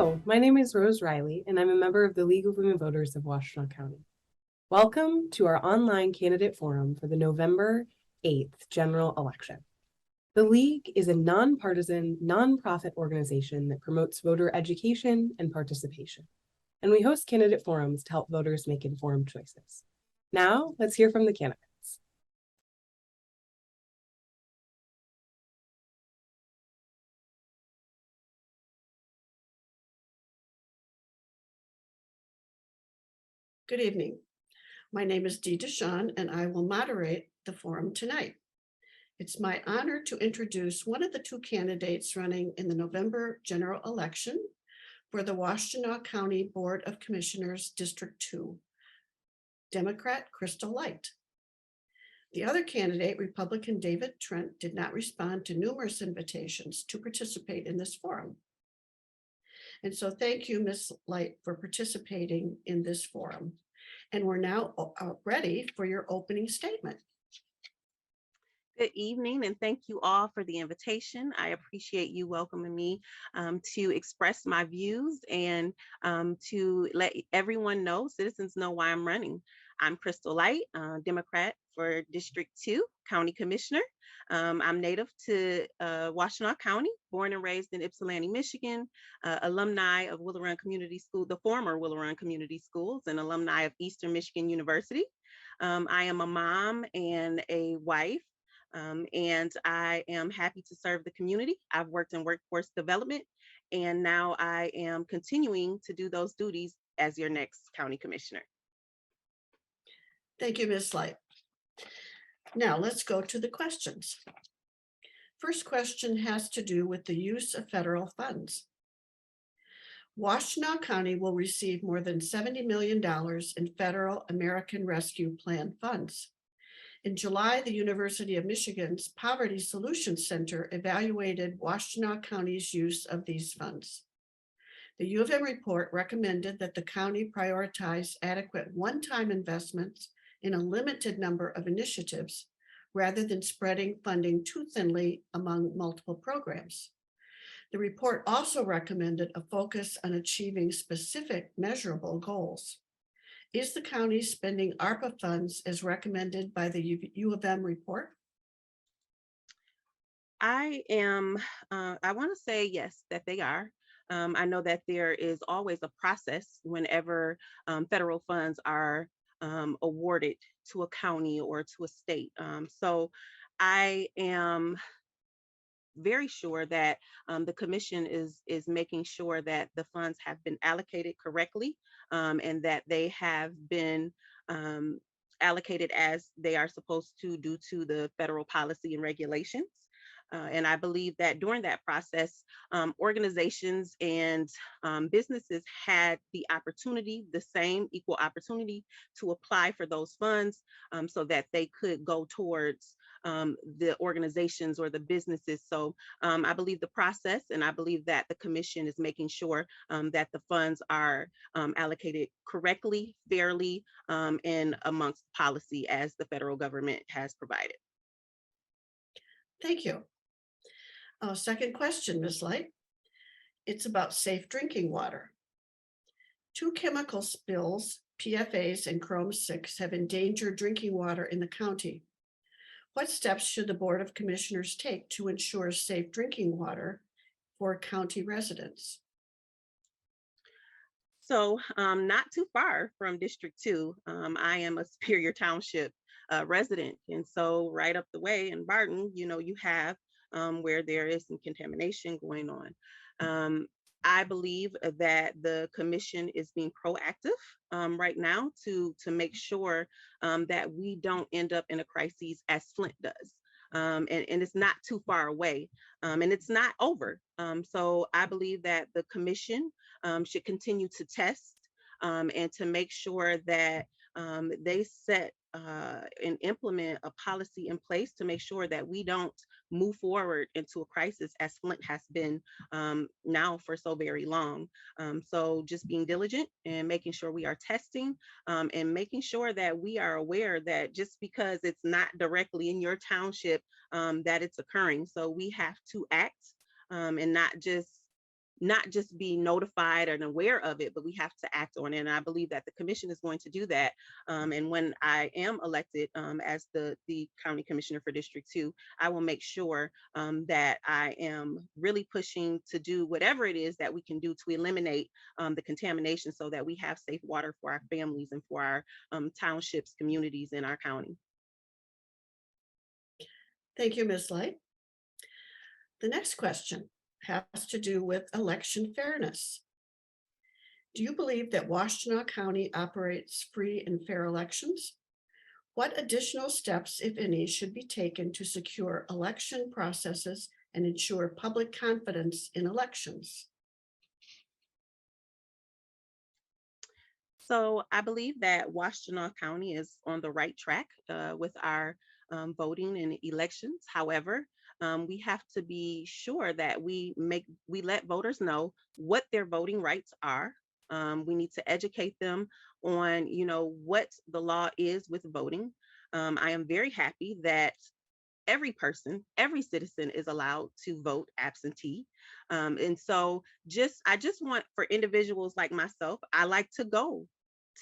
Hello, my name is Rose Riley, and I'm a member of the League of Women Voters of Washtenaw County. Welcome to our online candidate forum for the November 8th general election. The League is a nonpartisan, nonprofit organization that promotes voter education and participation, and we host candidate forums to help voters make informed choices. Now, let's hear from the candidates. Good evening. My name is Dee DeShawn, and I will moderate the forum tonight. It's my honor to introduce one of the two candidates running in the November general election for the Washtenaw County Board of Commissioners, District 2, Democrat Crystal Light. The other candidate, Republican David Trent, did not respond to numerous invitations to participate in this forum. And so thank you, Ms. Light, for participating in this forum. And we're now ready for your opening statement. Good evening, and thank you all for the invitation. I appreciate you welcoming me to express my views and to let everyone know, citizens know why I'm running. I'm Crystal Light, Democrat for District 2, County Commissioner. I'm native to Washtenaw County, born and raised in Ypsilanti, Michigan, alumni of Willow Run Community School, the former Willow Run Community Schools, and alumni of Eastern Michigan University. I am a mom and a wife. And I am happy to serve the community. I've worked in workforce development, and now I am continuing to do those duties as your next county commissioner. Thank you, Ms. Light. Now let's go to the questions. First question has to do with the use of federal funds. Washtenaw County will receive more than $70 million in federal American Rescue Plan funds. In July, the University of Michigan's Poverty Solutions Center evaluated Washtenaw County's use of these funds. The U of M report recommended that the county prioritize adequate one-time investments in a limited number of initiatives rather than spreading funding too thinly among multiple programs. The report also recommended a focus on achieving specific measurable goals. Is the county spending ARPA funds as recommended by the U of M report? I want to say yes, that they are. I know that there is always a process whenever federal funds are awarded to a county or to a state. So I am very sure that the commission is making sure that the funds have been allocated correctly, and that they have been allocated as they are supposed to due to the federal policy and regulations. And I believe that during that process, organizations and businesses had the opportunity, the same equal opportunity to apply for those funds, so that they could go towards the organizations or the businesses. So I believe the process, and I believe that the commission is making sure that the funds are allocated correctly, fairly, and amongst policy as the federal government has provided. Thank you. Second question, Ms. Light. It's about safe drinking water. Two chemical spills, PFAS and Chrome 6, have endangered drinking water in the county. What steps should the Board of Commissioners take to ensure safe drinking water for county residents? So not too far from District 2, I am a Superior Township resident. And so right up the way in Barton, you have where there is some contamination going on. I believe that the commission is being proactive right now to make sure that we don't end up in a crisis as Flint does. And it's not too far away, and it's not over. So I believe that the commission should continue to test and to make sure that they set and implement a policy in place to make sure that we don't move forward into a crisis as Flint has been now for so very long. So just being diligent and making sure we are testing and making sure that we are aware that just because it's not directly in your township that it's occurring. So we have to act and not just not just be notified and aware of it, but we have to act on it. And I believe that the commission is going to do that. And when I am elected as the county commissioner for District 2, I will make sure that I am really pushing to do whatever it is that we can do to eliminate the contamination so that we have safe water for our families and for our townships, communities in our county. Thank you, Ms. Light. The next question has to do with election fairness. Do you believe that Washtenaw County operates free and fair elections? What additional steps, if any, should be taken to secure election processes and ensure public confidence in elections? So I believe that Washtenaw County is on the right track with our voting and elections. However, we have to be sure that we let voters know what their voting rights are. We need to educate them on, what the law is with voting. I am very happy that every person, every citizen is allowed to vote absentee. And so I just want for individuals like myself, I like to go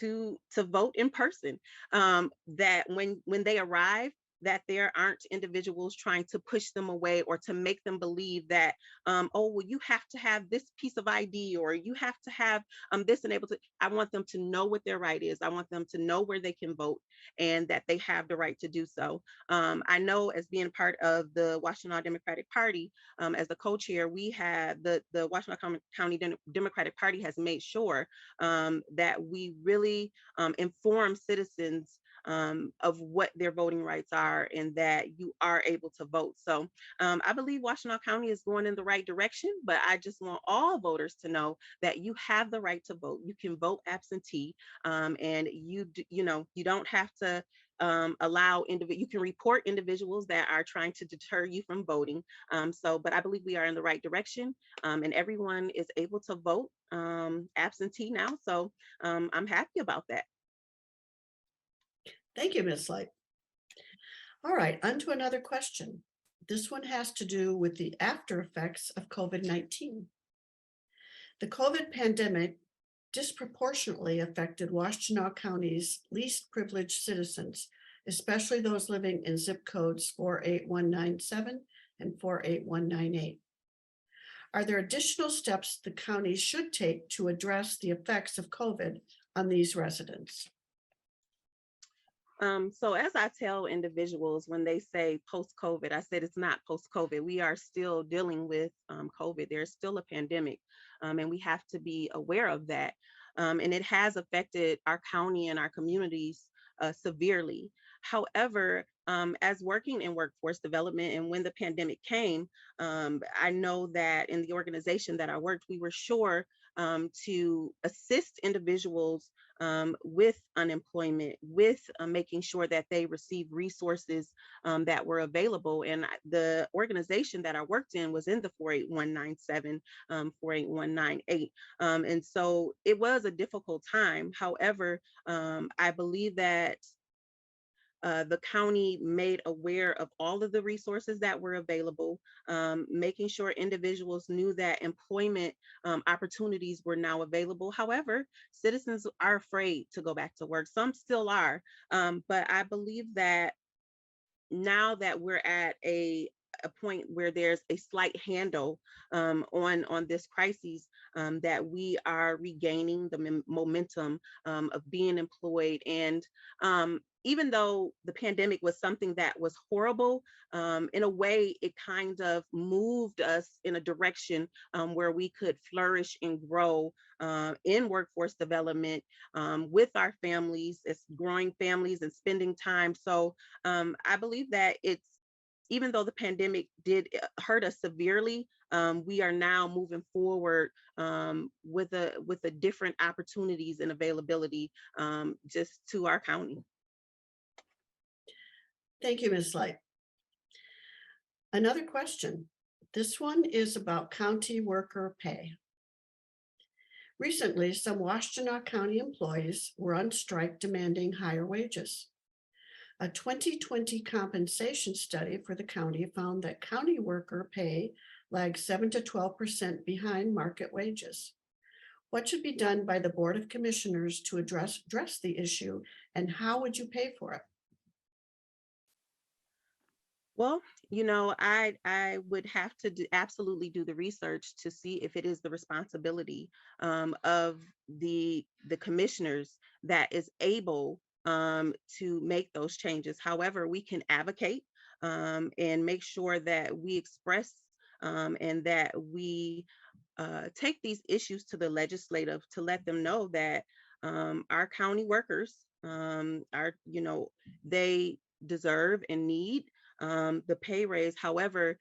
to vote in person. That when they arrive, that there aren't individuals trying to push them away or to make them believe that, oh, well, you have to have this piece of ID or you have to have this and able to. I want them to know what their right is. I want them to know where they can vote and that they have the right to do so. I know as being part of the Washtenaw Democratic Party, as the co-chair, we have the Washtenaw County Democratic Party has made sure that we really inform citizens of what their voting rights are and that you are able to vote. So I believe Washtenaw County is going in the right direction, but I just want all voters to know that you have the right to vote. You can vote absentee, and you don't have to allow you can report individuals that are trying to deter you from voting. But I believe we are in the right direction, and everyone is able to vote absentee now. So I'm happy about that. Thank you, Ms. Light. All right, on to another question. This one has to do with the after effects of COVID-19. The COVID pandemic disproportionately affected Washtenaw County's least privileged citizens, especially those living in zip codes 48197 and 48198. Are there additional steps the county should take to address the effects of COVID on these residents? So as I tell individuals when they say post-COVID, I said it's not post-COVID. We are still dealing with COVID. There's still a pandemic, and we have to be aware of that. And it has affected our county and our communities severely. However, as working in workforce development and when the pandemic came, I know that in the organization that I worked, we were sure to assist individuals with unemployment, with making sure that they receive resources that were available. And the organization that I worked in was in the 48197, 48198. And so it was a difficult time. However, I believe that the county made aware of all of the resources that were available, making sure individuals knew that employment opportunities were now available. However, citizens are afraid to go back to work. Some still are, but I believe that now that we're at a point where there's a slight handle on this crisis, that we are regaining the momentum of being employed. And even though the pandemic was something that was horrible, in a way, it kind of moved us in a direction where we could flourish and grow in workforce development with our families, as growing families and spending time. So I believe that even though the pandemic did hurt us severely, we are now moving forward with a different opportunities and availability just to our county. Thank you, Ms. Light. Another question. This one is about county worker pay. Recently, some Washtenaw County employees were on strike demanding higher wages. A 2020 compensation study for the county found that county worker pay lag 7 to 12% behind market wages. What should be done by the Board of Commissioners to address the issue, and how would you pay for it? Well, I would have to absolutely do the research to see if it is the responsibility of the commissioners that is able to make those changes. However, we can advocate and make sure that we express and that we take these issues to the legislative to let them know that our county workers are, they deserve and need the pay raise. However,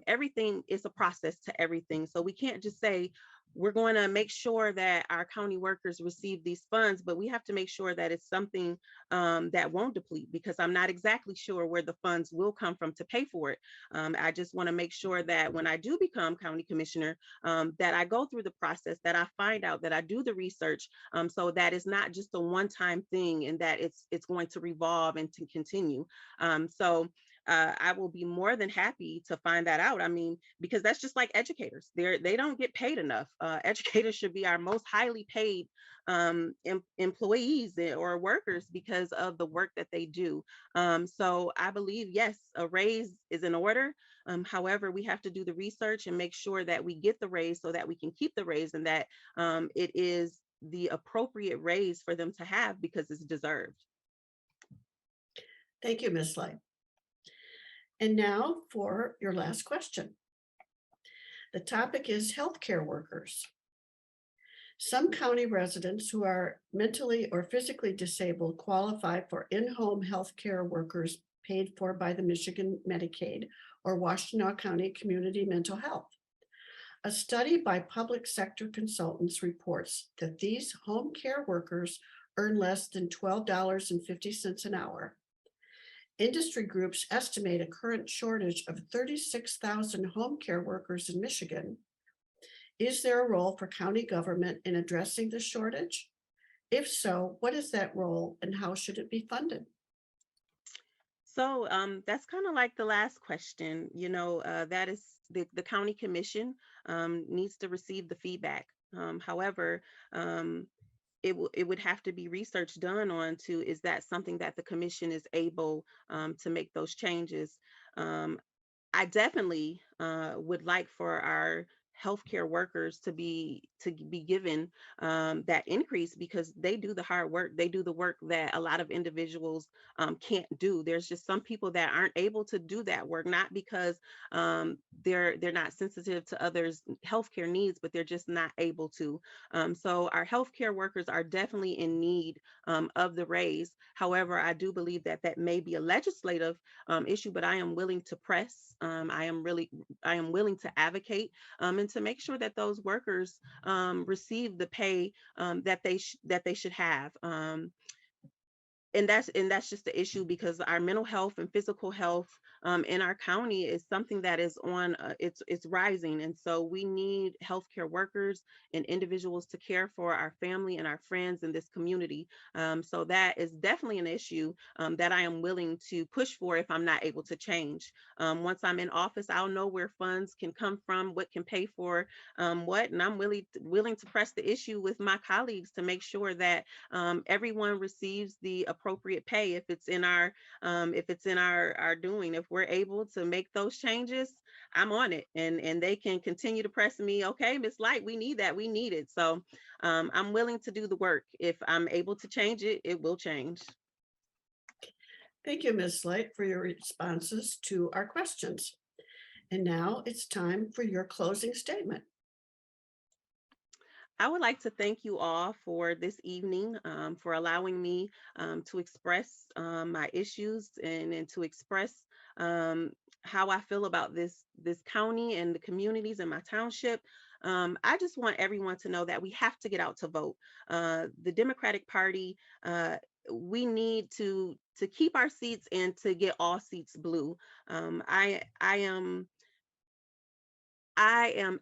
everything is a process to everything. So we can't just say, we're going to make sure that our county workers receive these funds, but we have to make sure that it's something that won't deplete, because I'm not exactly sure where the funds will come from to pay for it. I just want to make sure that when I do become county commissioner, that I go through the process, that I find out, that I do the research, so that it's not just a one-time thing and that it's going to revolve and to continue. I will be more than happy to find that out. I mean, because that's just like educators. They don't get paid enough. Educators should be our most highly paid employees or workers because of the work that they do. So I believe, yes, a raise is in order. However, we have to do the research and make sure that we get the raise so that we can keep the raise, and that it is the appropriate raise for them to have because it's deserved. Thank you, Ms. Light. And now for your last question. The topic is healthcare workers. Some county residents who are mentally or physically disabled qualify for in-home healthcare workers paid for by the Michigan Medicaid or Washtenaw County Community Mental Health. A study by public sector consultants reports that these home care workers earn less than $12.50 an hour. Industry groups estimate a current shortage of 36,000 home care workers in Michigan. Is there a role for county government in addressing the shortage? If so, what is that role and how should it be funded? So that's kind of like the last question. That is the county commission needs to receive the feedback. However, it would have to be research done on to, is that something that the commission is able to make those changes? I definitely would like for our healthcare workers to be given that increase, because they do the hard work. They do the work that a lot of individuals can't do. There's just some people that aren't able to do that work, not because they're not sensitive to others' healthcare needs, but they're just not able to. So our healthcare workers are definitely in need of the raise. However, I do believe that that may be a legislative issue, but I am willing to press. I am willing to advocate and to make sure that those workers receive the pay that they should have. And that's just the issue, because our mental health and physical health in our county is something that is on it's rising, and so we need healthcare workers and individuals to care for our family and our friends in this community. So that is definitely an issue that I am willing to push for if I'm not able to change. Once I'm in office, I'll know where funds can come from, what can pay for what, and I'm willing to press the issue with my colleagues to make sure that everyone receives the appropriate pay if it's in our doing. If we're able to make those changes, I'm on it, and they can continue to press me. Okay, Miss Light, we need that, we need it. So I'm willing to do the work. If I'm able to change it, it will change. Thank you, Ms. Light, for your responses to our questions. And now it's time for your closing statement. I would like to thank you all for this evening, for allowing me to express my issues, and to express um, how I feel about this county and the communities in my township. I just want everyone to know that we have to get out to vote. The Democratic Party, we need to keep our seats and to get all seats blue. I am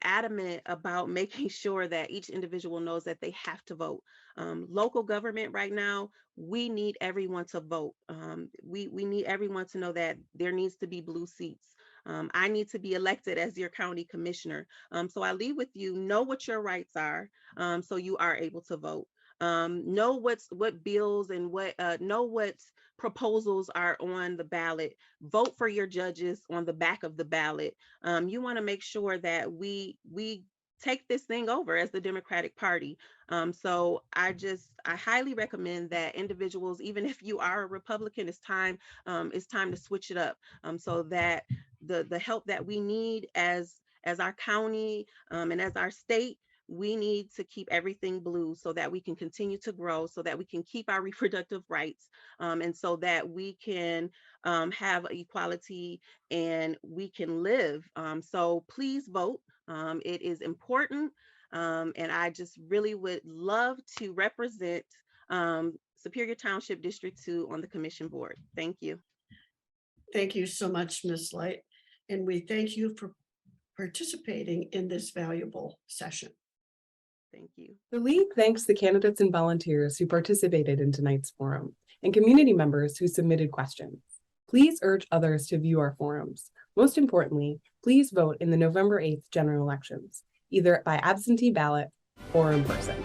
adamant about making sure that each individual knows that they have to vote. Local government right now, we need everyone to vote. We need everyone to know that there needs to be blue seats. I need to be elected as your county commissioner. So I leave with you, know what your rights are, so you are able to vote. Know what bills and know what proposals are on the ballot. Vote for your judges on the back of the ballot. You want to make sure that we take this thing over as the Democratic Party. So I highly recommend that individuals, even if you are a Republican, it's time to switch it up, so that the help that we need as our county, and as our state, we need to keep everything blue so that we can continue to grow, so that we can keep our reproductive rights, and so that we can have equality and we can live. So please vote. It is important. And I just really would love to represent Superior Township District 2 on the commission board. Thank you. Thank you so much, Ms. Light. And we thank you for participating in this valuable session. Thank you. The League thanks the candidates and volunteers who participated in tonight's forum and community members who submitted questions. Please urge others to view our forums. Most importantly, please vote in the November 8th general elections, either by absentee ballot or in person.